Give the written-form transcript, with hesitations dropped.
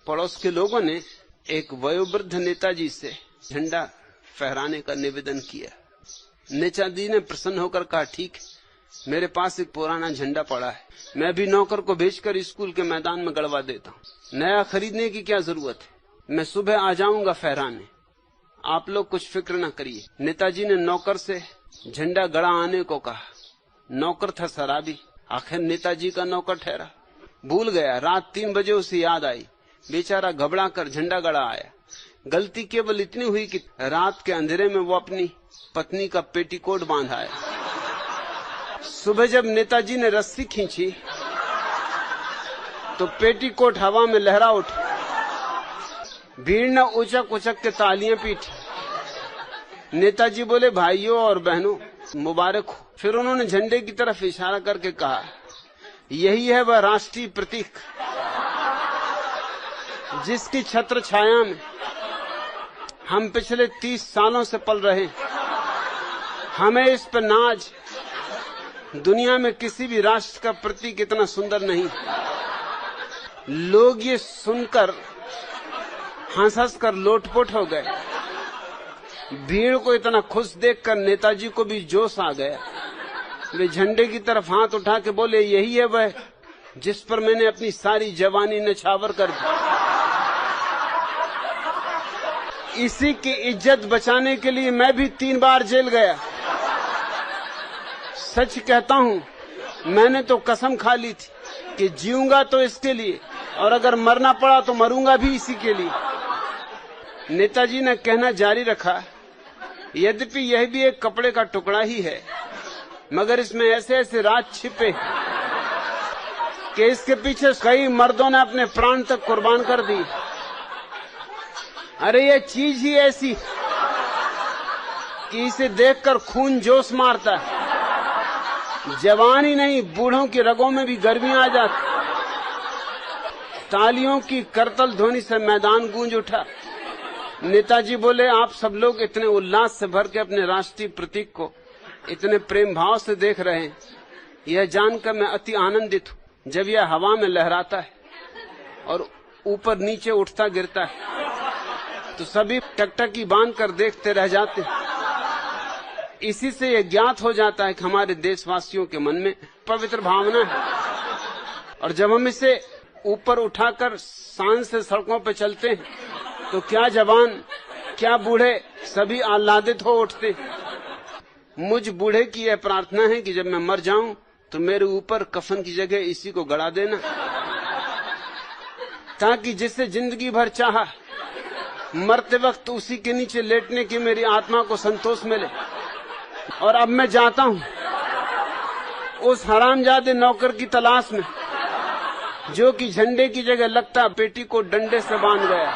पड़ोस के लोगों ने एक वयोवृद्ध नेताजी से झंडा फहराने का निवेदन किया। नेताजी ने प्रसन्न होकर कहा, ठीक है, मेरे पास एक पुराना झंडा पड़ा है, मैं भी नौकर को भेजकर स्कूल के मैदान में गड़वा देता हूँ। नया खरीदने की क्या जरूरत है, मैं सुबह आ जाऊंगा फहराने, आप लोग कुछ फिक्र न करिए। नेताजी ने नौकर से झंडा गड़ा आने को कहा। नौकर था शराबी, आखिर नेताजी का नौकर ठहरा। भूल गया। रात 3 बजे उसे याद आई, बेचारा घबरा कर झंडा गड़ा आया। गलती केवल इतनी हुई कि रात के अंधेरे में वो अपनी पत्नी का पेटीकोट बांध आया। सुबह जब नेताजी ने रस्सी खींची तो पेटीकोट हवा में लहरा उठी। भीड़ ने उचक उचक के तालियां पीटी। नेताजी बोले, भाइयों और बहनों, मुबारक हो। फिर उन्होंने झंडे की तरफ इशारा करके कहा, यही है वह राष्ट्रीय प्रतीक जिसकी छत्र छाया में हम पिछले 30 सालों से पल रहे। हमें इस पर नाज। दुनिया में किसी भी राष्ट्र का प्रतीक इतना सुंदर नहीं। लोग ये सुनकर हंस हंस कर लोटपोट हो गए। भीड़ को इतना खुश देखकर नेताजी को भी जोश आ गया। वे झंडे की तरफ हाथ उठा के बोले, यही है वह जिस पर मैंने अपनी सारी जवानी नछावर कर दी। इसी की इज्जत बचाने के लिए मैं भी 3 बार जेल गया। सच कहता हूं, मैंने तो कसम खा ली थी कि जीऊंगा तो इसके लिए, और अगर मरना पड़ा तो मरूंगा भी इसी के लिए। नेताजी ने कहना जारी रखा, यद्यपि यह भी एक कपड़े का टुकड़ा ही है, मगर इसमें ऐसे ऐसे राज छिपे कि इसके पीछे कई मर्दों ने अपने प्राण तक कुर्बान कर दी। अरे ये चीज ही ऐसी कि इसे देखकर खून जोश मारता है। जवान ही नहीं, बूढ़ों की रगों में भी गर्मी आ जाती। तालियों की करतल ध्वनि से मैदान गूंज उठा। नेताजी बोले, आप सब लोग इतने उल्लास से भर के अपने राष्ट्रीय प्रतीक को इतने प्रेम भाव से देख रहे हैं, यह जानकर मैं अति आनंदित हूं। जब यह हवा में लहराता है और ऊपर नीचे उठता गिरता है तो सभी टकटकी बांध कर देखते रह जाते हैं। इसी से यह ज्ञात हो जाता है कि हमारे देशवासियों के मन में पवित्र भावना है। और जब हम इसे ऊपर उठाकर शान से सड़कों पर चलते हैं तो क्या जवान क्या बूढ़े सभी आह्लादित हो उठते। मुझ बूढ़े की यह प्रार्थना है कि जब मैं मर जाऊं तो मेरे ऊपर कफन की जगह इसी को गड़ा देना, ताकि जिससे जिंदगी भर चाहा मरते वक्त उसी के नीचे लेटने की मेरी आत्मा को संतोष मिले। और अब मैं जाता हूं उस हरामजादे नौकर की तलाश में जो कि झंडे की जगह लगता पेटी को डंडे से बांध गया।